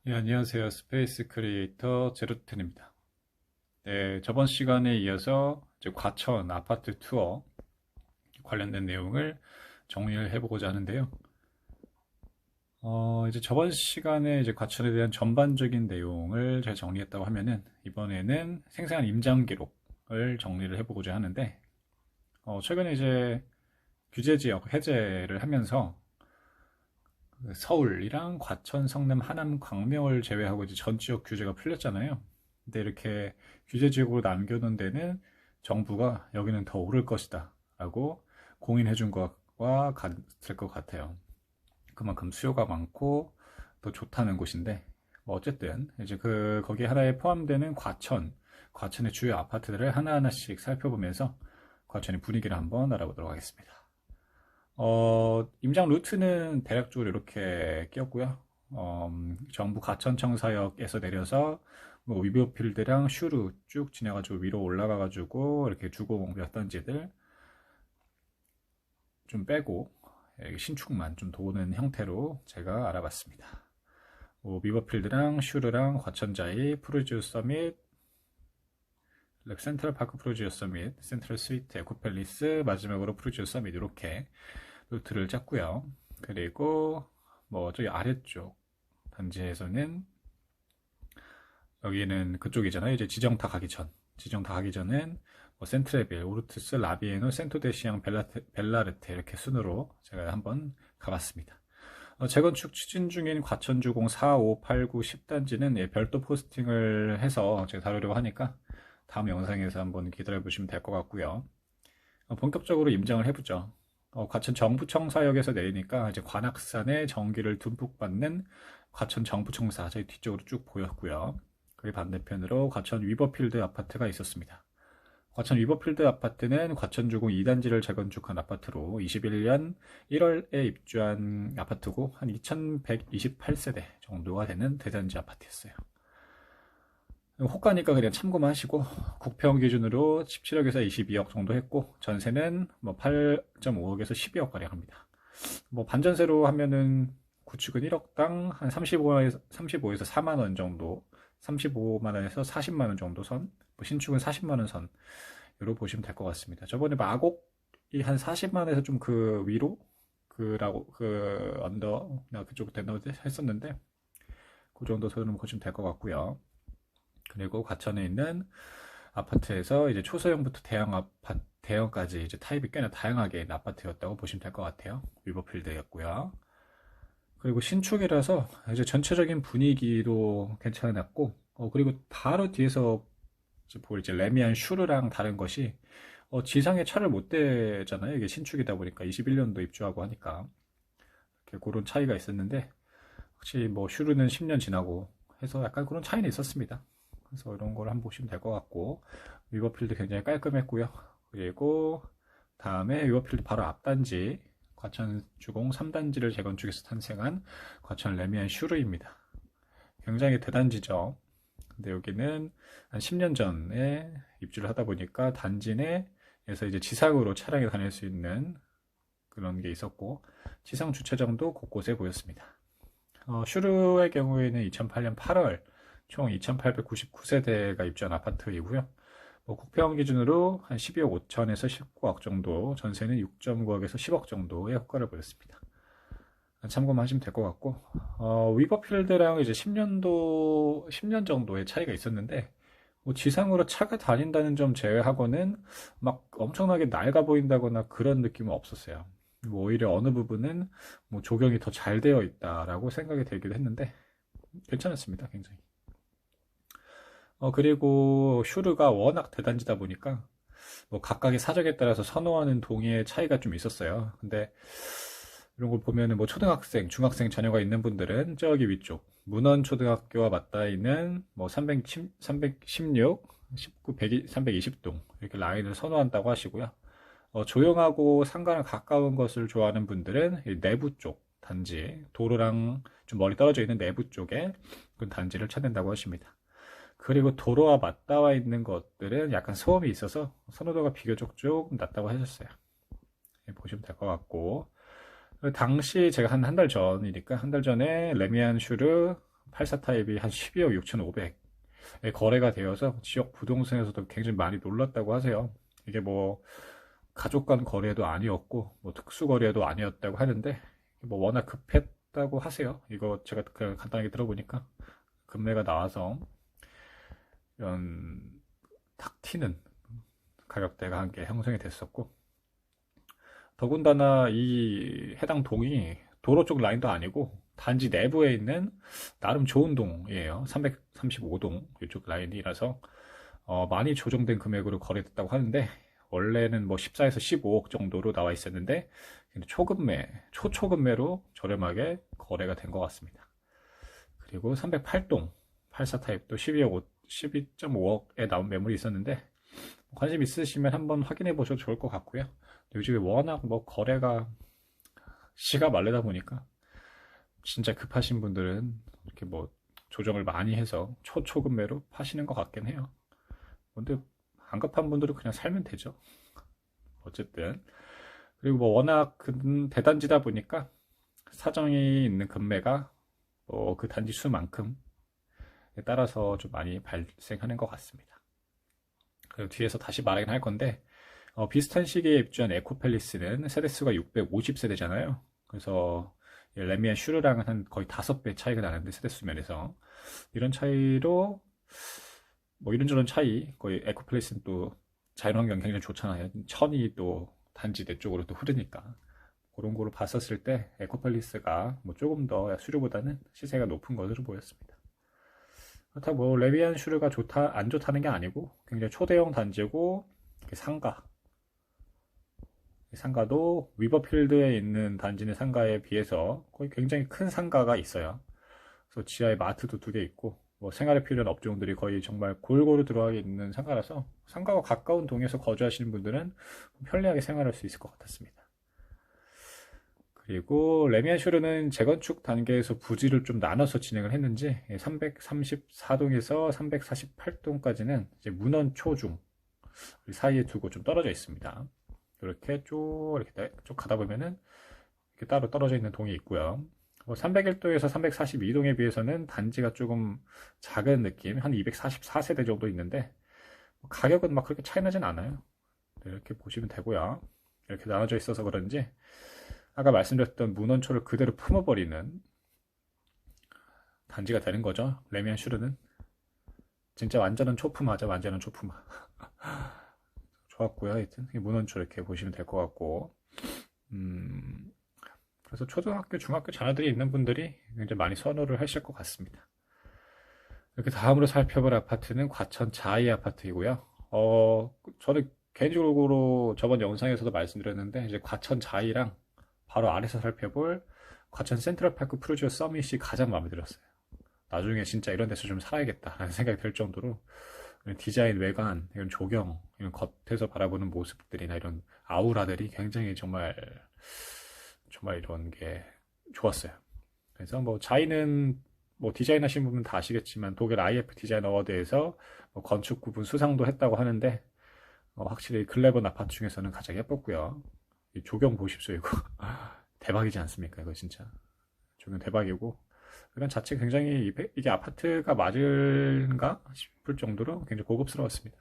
네, 안녕하세요. 스페이스 크리에이터 제로텐입니다. 네, 저번 시간에 이어서 이제 과천 아파트 투어 관련된 내용을 정리를 해보고자 하는데요. 이제 저번 시간에 이제 과천에 대한 전반적인 내용을 잘 정리했다고 하면은 이번에는 생생한 임장 기록을 정리를 해보고자 하는데, 최근에 이제 규제 지역 해제를 하면서 그 서울이랑 과천, 성남, 하남, 광명을 제외하고 이제 전 지역 규제가 풀렸잖아요. 근데 이렇게 규제 지역으로 남겨놓은 데는 정부가 여기는 더 오를 것이다 라고 공인해 준 것과 같을 것 같아요. 그만큼 수요가 많고 더 좋다는 곳인데, 뭐 어쨌든 이제 거기 하나에 포함되는 과천의 주요 아파트들을 하나하나씩 살펴보면서 과천의 분위기를 한번 알아보도록 하겠습니다. 임장 루트는 대략적으로 이렇게 끼었고요. 정부 가천청사역에서 내려서 뭐 위비오필드랑 슈루 쭉 지나가지고 위로 올라가가지고 이렇게 주공 몇 단지들 좀 빼고 신축만 좀 도는 형태로 제가 알아봤습니다. 뭐 위버필드랑 슈르랑 과천자이, 프루지오 서밋, 센트럴 파크 프루지오 서밋, 센트럴 스위트 에코팰리스, 마지막으로 프루지오 서밋 이렇게 루트를 짰고요. 그리고 뭐 저기 아래쪽 단지에서는 여기는 그쪽이잖아요. 이제 지정 다 가기 전엔 뭐 센트레빌, 오르투스, 라비에노, 센토데시앙, 벨라르테 이렇게 순으로 제가 한번 가봤습니다. 재건축 추진 중인 과천주공 4, 5, 8, 9, 10단지는 별도 포스팅을 해서 제가 다루려고 하니까 다음 영상에서 한번 기다려 보시면 될 것 같고요. 본격적으로 임장을 해보죠. 과천 정부청사역에서 내리니까 이제 관악산에 전기를 듬뿍 받는 과천 정부청사 저희 뒤쪽으로 쭉 보였고요. 그 반대편으로 과천 위버필드 아파트가 있었습니다. 과천 위버필드 아파트는 과천주공 2단지를 재건축한 아파트로 21년 1월에 입주한 아파트고 한 2128세대 정도가 되는 대단지 아파트였어요. 호가니까 그냥 참고만 하시고 국평 기준으로 17억에서 22억 정도 했고 전세는 뭐 8.5억에서 12억 가량 합니다. 뭐 반전세로 하면은 구축은 1억당 한 35에서 4만 원 정도, 35만 원에서 40만 원 정도 선, 뭐 신축은 40만 원 선으로 보시면 될 것 같습니다. 저번에 마곡이 한 40만 원에서 좀 그 위로 그 언더 그쪽 된다고 했었는데 그 정도 선으로 보시면 될 것 같고요. 그리고 과천에 있는 아파트에서 이제 초소형부터 대형까지 이제 타입이 꽤나 다양하게 있는 아파트였다고 보시면 될 것 같아요. 위버필드였고요. 그리고 신축이라서 이제 전체적인 분위기도 괜찮았고, 그리고 바로 뒤에서 이제 레미안 슈르랑 다른 것이, 지상에 차를 못 대잖아요. 이게 신축이다 보니까 21년도 입주하고 하니까. 이렇게 그런 차이가 있었는데, 확실히 뭐 슈르는 10년 지나고 해서 약간 그런 차이는 있었습니다. 그래서 이런 걸 한번 보시면 될 것 같고, 위버필드 굉장히 깔끔했고요. 그리고 다음에 위버필드 바로 앞단지, 과천 주공 3단지를 재건축해서 탄생한 과천 레미안 슈르입니다. 굉장히 대단지죠. 근데 여기는 한 10년 전에 입주를 하다 보니까 단지 내에서 이제 지상으로 차량이 다닐 수 있는 그런 게 있었고, 지상 주차장도 곳곳에 보였습니다. 슈르의 경우에는 2008년 8월 총 2,899세대가 입주한 아파트이고요. 뭐 국평 기준으로 한 12억 5천에서 19억 정도, 전세는 6.9억에서 10억 정도의 효과를 보였습니다. 참고만 하시면 될 것 같고, 위버필드랑 이제 10년 정도의 차이가 있었는데, 뭐 지상으로 차가 다닌다는 점 제외하고는 막 엄청나게 낡아 보인다거나 그런 느낌은 없었어요. 뭐 오히려 어느 부분은 뭐 조경이 더 잘 되어 있다라고 생각이 들기도 했는데, 괜찮았습니다, 굉장히. 그리고 슈르가 워낙 대단지다 보니까 뭐 각각의 사정에 따라서 선호하는 동의의 차이가 좀 있었어요. 근데 이런 걸 보면은 뭐 초등학생, 중학생 자녀가 있는 분들은 저기 위쪽 문헌 초등학교와 맞닿아 있는 뭐 316, 19, 100, 320동 이렇게 라인을 선호한다고 하시고요. 조용하고 상가랑 가까운 것을 좋아하는 분들은 이 내부 쪽 단지, 도로랑 좀 멀리 떨어져 있는 내부 쪽에 그 단지를 찾는다고 하십니다. 그리고 도로와 맞닿아 있는 것들은 약간 소음이 있어서 선호도가 비교적 좀 낮다고 하셨어요. 보시면 될 것 같고, 당시 제가 한 달 전이니까 한 달 전에 레미안 슈르 84 타입이 한 12억 6,500에 거래가 되어서 지역 부동산에서도 굉장히 많이 놀랐다고 하세요. 이게 뭐 가족 간 거래도 아니었고 뭐 특수 거래도 아니었다고 하는데 뭐 워낙 급했다고 하세요. 이거 제가 그냥 간단하게 들어보니까 급매가 나와서 이런 탁 튀는 가격대가 함께 형성이 됐었고, 더군다나 이 해당 동이 도로 쪽 라인도 아니고 단지 내부에 있는 나름 좋은 동이에요. 335동 이쪽 라인이라서 많이 조정된 금액으로 거래됐다고 하는데, 원래는 뭐 14에서 15억 정도로 나와 있었는데 초초급매로 저렴하게 거래가 된 것 같습니다. 그리고 308동 84 타입도 12.5억에 나온 매물이 있었는데, 관심 있으시면 한번 확인해 보셔도 좋을 것 같고요. 요즘에 워낙 뭐 거래가 시가 마르다 보니까 진짜 급하신 분들은 이렇게 뭐 조정을 많이 해서 초초급매로 파시는 것 같긴 해요. 근데 안 급한 분들은 그냥 살면 되죠. 어쨌든. 그리고 뭐 워낙 대단지다 보니까 사정이 있는 금매가 뭐 그 단지 수만큼 따라서 좀 많이 발생하는 것 같습니다. 그리고 뒤에서 다시 말하긴 할 건데, 비슷한 시기에 입주한 에코팰리스는 세대수가 650세대잖아요. 그래서 레미안 슈르랑은 한 거의 5배 차이가 나는데, 세대수 면에서 이런 차이로 뭐 이런저런 차이, 거의 에코팰리스는 또 자연환경 굉장히 좋잖아요. 천이 또 단지 내 쪽으로 또 흐르니까, 그런 거로 봤었을 때 에코팰리스가 뭐 조금 더 수류보다는 시세가 높은 것으로 보였습니다. 그렇다고 뭐 레미안 슈르가 좋다 안 좋다는 게 아니고, 굉장히 초대형 단지고 상가도 위버필드에 있는 단지의 상가에 비해서 거의 굉장히 큰 상가가 있어요. 그래서 지하에 마트도 2개 있고, 뭐 생활에 필요한 업종들이 거의 정말 골고루 들어가 있는 상가라서 상가와 가까운 동에서 거주하시는 분들은 편리하게 생활할 수 있을 것 같았습니다. 그리고 레미안 슈르는 재건축 단계에서 부지를 좀 나눠서 진행을 했는지 334동에서 348동까지는 이제 문헌 초중 사이에 두고 좀 떨어져 있습니다. 이렇게 쭉 가다 보면은 이렇게 따로 떨어져 있는 동이 있고요. 301동에서 342동에 비해서는 단지가 조금 작은 느낌, 한 244세대 정도 있는데 가격은 막 그렇게 차이 나진 않아요. 이렇게 보시면 되고요. 이렇게 나눠져 있어서 그런지 아까 말씀드렸던 문헌초를 그대로 품어버리는 단지가 되는 거죠. 레미안 슈르는 진짜 완전한 초품화죠. 완전한 초품화. 좋았고요. 하여튼 문헌초 이렇게 보시면 될 것 같고, 그래서 초등학교, 중학교 자녀들이 있는 분들이 굉장히 많이 선호를 하실 것 같습니다. 이렇게 다음으로 살펴볼 아파트는 과천 자이 아파트이고요. 저는 개인적으로 저번 영상에서도 말씀드렸는데, 이제 과천 자이랑 바로 아래서 살펴볼 과천 센트럴파크 프루지오 서밋이 가장 마음에 들었어요. 나중에 진짜 이런 데서 좀 살아야겠다라는 생각이 들 정도로 디자인, 외관, 이런 조경, 이런 겉에서 바라보는 모습들이나 이런 아우라들이 굉장히 정말 이런 게 좋았어요. 그래서 뭐 자이는 뭐 디자인 하신 분은 다 아시겠지만 독일 IF 디자인 어워드에서 뭐 건축 구분 수상도 했다고 하는데, 확실히 글래본 아파트 중에서는 가장 예뻤고요. 이 조경 보십시오. 이거 대박이지 않습니까? 이거 진짜 조경 대박이고, 그런 자체 굉장히 이게 아파트가 맞을까 싶을 정도로 굉장히 고급스러웠습니다.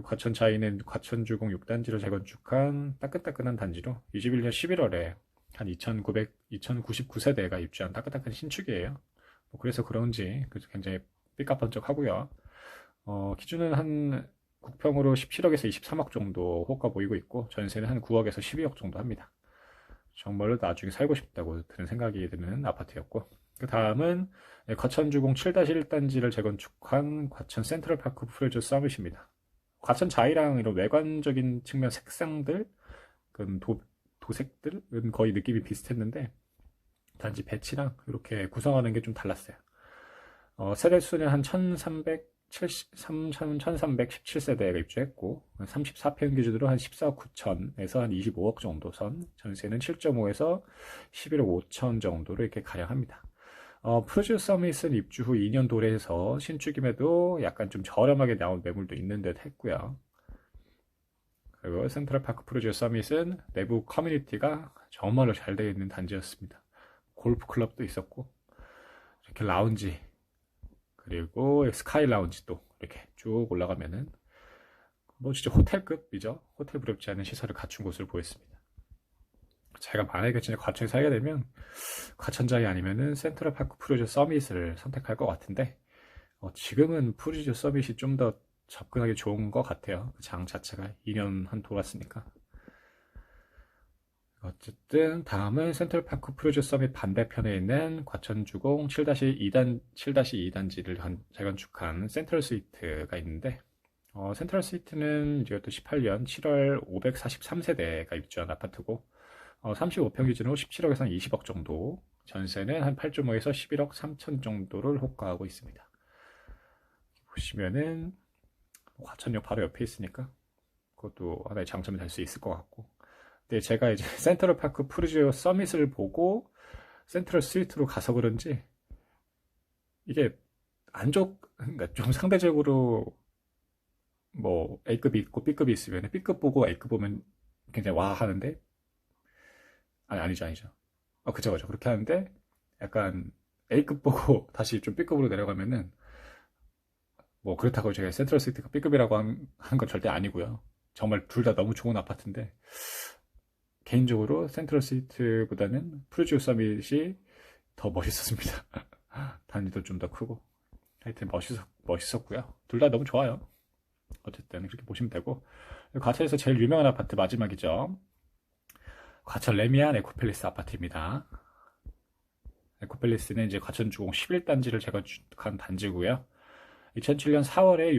과천 자이는 과천주공 6단지를 재건축한 따끈따끈한 단지로 21년 11월에 한 2,999세대가 입주한 따끈따끈한 신축이에요. 뭐 그래서 그런지 굉장히 삐까번쩍하고요. 기준은 한 국평으로 17억에서 23억 정도 호가 보이고 있고, 전세는 한 9억에서 12억 정도 합니다. 정말로 나중에 살고 싶다고 드는 생각이 드는 아파트였고, 그 다음은 과천주공 7-1단지를 재건축한 과천 센트럴파크 프루지오 서밋입니다. 과천 자이랑 이런 외관적인 측면 색상들, 도색들은 거의 느낌이 비슷했는데, 단지 배치랑 이렇게 구성하는 게 좀 달랐어요. 세대수는 한 1317세대가 입주했고, 34평 기준으로 한 14억 9천에서 한 25억 정도 선, 전세는 7.5에서 11억 5천 정도로 이렇게 가량합니다. 프루지오 서밋은 입주 후 2년 도래해서 신축임에도 약간 좀 저렴하게 나온 매물도 있는 듯 했고요. 그리고 센트럴파크 프루지오 서밋은 내부 커뮤니티가 정말로 잘 되어 있는 단지였습니다. 골프 클럽도 있었고, 이렇게 라운지, 그리고 스카이 라운지도 이렇게 쭉 올라가면은 뭐 진짜 호텔급이죠. 호텔 부럽지 않은 시설을 갖춘 곳을 보였습니다. 제가 만약에 진짜 과천에 살게 되면 과천장이 아니면은 센트럴파크 푸르지오 서밋을 선택할 것 같은데, 지금은 푸르지오 서밋이 좀 더 접근하기 좋은 것 같아요. 그 장 자체가 2년 한 돌았으니까. 어쨌든 다음은 센트럴파크 푸르지오 서밋 반대편에 있는 과천주공 7-2단지를 재건축한 센트럴 스위트가 있는데, 센트럴 스위트는 이것도 18년 7월 543세대가 입주한 아파트고, 35평 기준으로 17억에서 한 20억 정도, 전세는 한 8.5에서 11억 3천 정도를 호가하고 있습니다. 보시면은 과천역 바로 옆에 있으니까 그것도 하나의 장점이 될 수 있을 것 같고, 근데 제가 이제 센트럴파크 푸르지오 서밋을 보고 센트럴 스위트로 가서 그런지 이게 그러니까 좀 상대적으로 뭐 A급이 있고 B급이 있으면 B급 보고 A급 보면 굉장히 와 하는데, 아니죠. 그쵸. 그렇게 하는데 약간 A급 보고 다시 좀 B급으로 내려가면은, 뭐 그렇다고 제가 센트럴 시티가 B급이라고 하는 건 절대 아니고요. 정말 둘 다 너무 좋은 아파트인데, 개인적으로 센트럴 시티보다는 푸르지오 서밋이 더 멋있었습니다. 단지도 좀 더 크고 하여튼 멋있었고요. 둘 다 너무 좋아요. 어쨌든 그렇게 보시면 되고, 과천에서 제일 유명한 아파트 마지막이죠. 과천 레미안 에코팰리스 아파트입니다. 에코팰리스는 이제 과천주공 11단지를 재건축한 단지고요. 2007년 4월에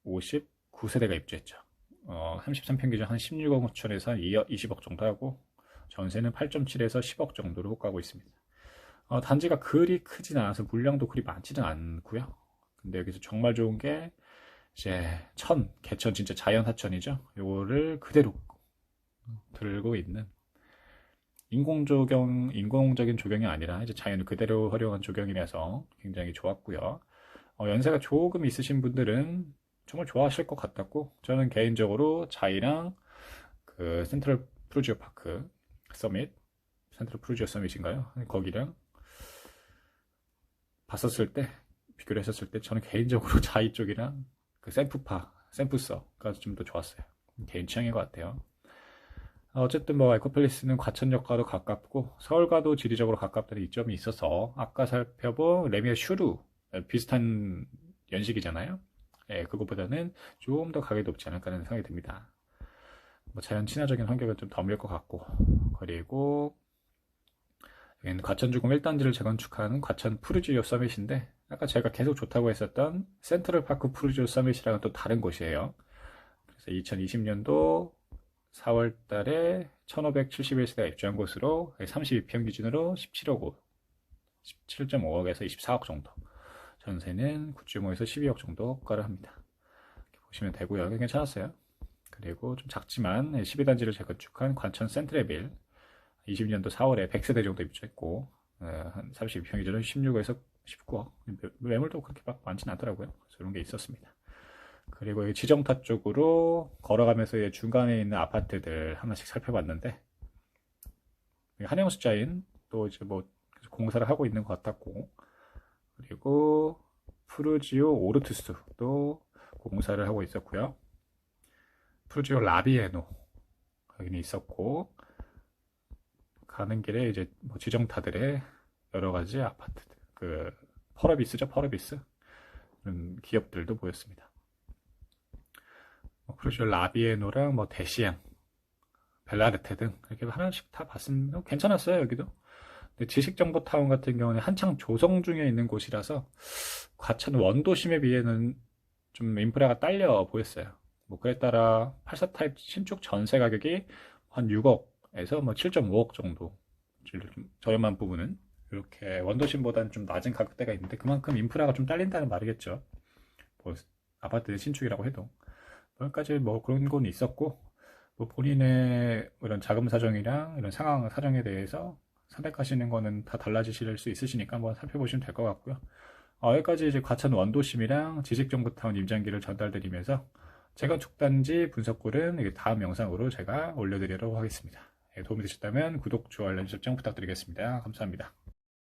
659세대가 입주했죠. 33평 기준 한 16억 5천에서 20억 정도 하고, 전세는 8.7에서 10억 정도로 호가하고 있습니다. 단지가 그리 크진 않아서 물량도 그리 많지는 않고요. 근데 여기서 정말 좋은 게 이제 개천 진짜 자연 하천이죠. 요거를 그대로 들고 있는 인공적인 조경이 아니라 이제 자연을 그대로 활용한 조경이라서 굉장히 좋았고요. 연세가 조금 있으신 분들은 정말 좋아하실 것 같았고, 저는 개인적으로 자이랑 그 센트럴 푸르지오 파크 서밋, 센트럴 푸르지오 서밋인가요? 거기랑 비교를 했었을 때 저는 개인적으로 자이 쪽이랑 그 샘푸서가 좀 더 좋았어요. 개인 취향인 것 같아요. 어쨌든 뭐 에코팰리스는 과천역과도 가깝고 서울과도 지리적으로 가깝다는 이점이 있어서, 아까 살펴본 레미안 슈루 비슷한 연식이잖아요. 예, 그것보다는 좀 더 가격이 높지 않을까 하는 생각이 듭니다. 뭐 자연 친화적인 환경은 좀 덤빌 것 같고, 그리고 여기는 과천주공 1단지를 재건축하는 과천 푸르지오 서밋인데, 아까 제가 계속 좋다고 했었던 센트럴파크 푸르지오 서밋이랑은 또 다른 곳이에요. 그래서 2020년도 4월 달에 1571세대가 입주한 곳으로 32평 기준으로 17.5억에서 24억 정도, 전세는 9.5에서 12억 정도 호가를 합니다. 이렇게 보시면 되고요. 괜찮았어요. 그리고 좀 작지만 12단지를 재건축한 과천 센트레빌 20년도 4월에 100세대 정도 입주했고, 한 32평 기준으로 16억에서 19억, 매물도 그렇게 막 많지는 않더라고요. 그래서 이런 게 있었습니다. 그리고 이 지정타 쪽으로 걸어가면서 중간에 있는 아파트들 하나씩 살펴봤는데, 한영수자인 또 이제 뭐 공사를 하고 있는 것 같았고, 그리고 푸르지오 오르투스도 공사를 하고 있었고요. 푸르지오 라비에노 여기는 있었고, 가는 길에 이제 뭐 지정타들의 여러 가지 아파트들, 그 펄어비스죠, 펄어비스 기업들도 보였습니다. 푸르지오 라비에노랑 뭐 대시양, 벨라르테 등 이렇게 하나씩 다 봤으면 괜찮았어요. 여기도. 근데 지식정보타운 같은 경우는 한창 조성 중에 있는 곳이라서 과천 원도심에 비해는 좀 인프라가 딸려 보였어요. 뭐 그에 따라 84타입 신축 전세 가격이 한 6억에서 뭐 7.5억 정도, 저렴한 부분은 이렇게 원도심보다는 좀 낮은 가격대가 있는데, 그만큼 인프라가 좀 딸린다는 말이겠죠. 뭐 아파트 신축이라고 해도 여기까지 뭐 그런 건 있었고, 뭐 본인의 이런 자금 사정이랑 이런 상황 사정에 대해서 선택하시는 거는 다 달라지실 수 있으시니까 한번 살펴보시면 될 것 같고요. 여기까지 이제 과천 원도심이랑 지식정보타운 임장기를 전달드리면서 재건축단지 분석글은 다음 영상으로 제가 올려드리도록 하겠습니다. 도움이 되셨다면 구독, 좋아요, 알림 설정 부탁드리겠습니다. 감사합니다.